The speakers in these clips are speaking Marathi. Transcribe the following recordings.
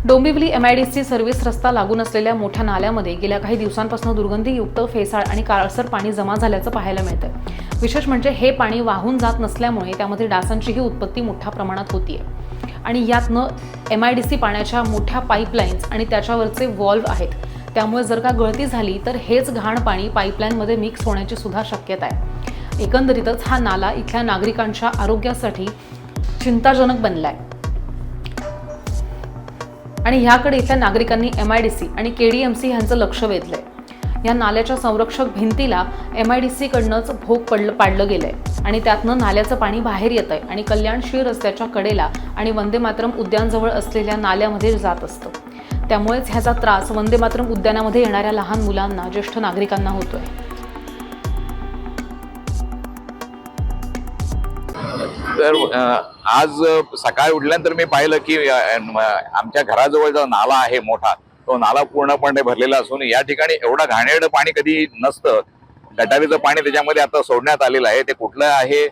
डोंबिवली MIDC सर्व्हिस रस्ता लागून असलेल्या मोठ्या नाल्यामध्ये गेल्या काही दिवसांपासून दुर्गंधीयुक्त फेसाळ आणि काळसर पाणी जमा झाल्याचं पाहायला मिळतंय। विशेष म्हणजे हे पाणी वाहून जात नसल्यामुळे त्यामध्ये डासांचीही उत्पत्ती मोठ्या प्रमाणात होतीये आणि यातनं MIDC पाण्याच्या मोठ्या पाईपलाईन्स आणि त्याच्यावरचे व्हॉल्व्ह आहेत, त्यामुळे जर का गळती झाली तर हेच घाण पाणी पाईपलाईनमध्ये मिक्स होण्याची सुद्धा शक्यता आहे। एकंदरीतच हा नाला इथल्या नागरिकांच्या आरोग्यासाठी चिंताजनक बनलाय आणि ह्याकडे इथल्या नागरिकांनी MIDC आणि KDMC यांचं लक्ष वेधलंय। या नाल्याच्या संरक्षक भिंतीला MIDC कडनंच भोग पाडलं गेलंय आणि त्यातनं नाल्याचं पाणी बाहेर येतंय आणि कल्याणशील रस्त्याच्या कडेला आणि वंदे मातरम उद्यानजवळ असलेल्या नाल्यामध्ये जात असतं। त्यामुळेच ह्याचा त्रास वंदे मातरम उद्यानामध्ये येणाऱ्या लहान मुलांना, ज्येष्ठ नागरिकांना होतोय। तर आज सकाळी उठल्यानंतर मी पाहिलं की आमच्या घराजवळ जो नाला आहे मोठा, तो नाला पूर्णपणे भरलेला असून या ठिकाणी एवढा घाणेरडं पाणी कधी नसतं। गटारीचं पाणी त्याच्यामध्ये आता सोडण्यात आलेलं आहे। ते कुठलं आहे,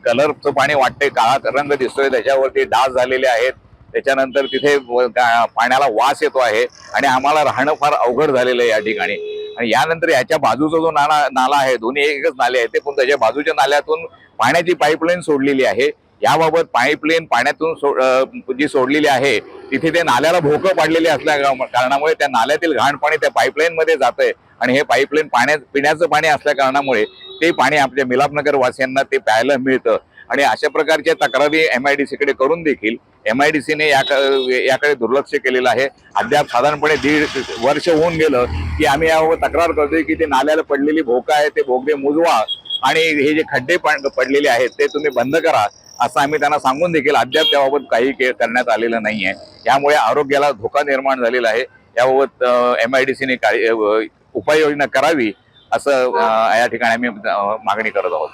कलरचं पाणी वाटतंय, काळा रंग दिसतोय, त्याच्यावरती डास झालेले आहेत। त्याच्यानंतर तिथे पाण्याला वास येतो आहे आणि आम्हाला राहणं फार अवघड झालेलं आहे या ठिकाणी। आणि यानंतर याच्या बाजूचा जो नाला आहे, दोन्ही एकच नाले आहेत, ते पण त्याच्या बाजूच्या नाल्यातून पाण्याची पाईपलाईन सोडलेली आहे। याबाबत पाईपलाईन पाण्यातून जी सोडलेली आहे तिथे ते नाल्याला भोकं पाडलेले असल्या कारणामुळे त्या नाल्यातील घाण पाणी त्या पाईपलाईन मध्ये जातंय आणि हे पाईपलाईन पिण्याचं पाणी असल्या कारणामुळे ते पाणी आपल्या मिलापनगर वासियांना ते प्यायला मिळतं। आणि अशा प्रकारच्या तक्रारी MIDC कडे करून देखील MIDC ने याकडे दुर्लक्ष केलेलं आहे। अद्याप साधारणपणे 1.5 वर्ष होऊन गेलं की आम्ही यावर तक्रार करतोय की ते नाल्याला पडलेली भोकं आहे, ते भोगदे मुजवा आणि हे जे खड्डे पडलेले आहेत ते तुम्ही बंद करा, असं आम्ही त्यांना सांगून देखील अद्याप त्याबाबत काही करण्यात आलेलं नाहीये। यामुळे आरोग्याला धोका निर्माण झालेला आहे। याबाबत MIDC ने उपाययोजना करावी असं या ठिकाणी आम्ही मागणी करत आहोत।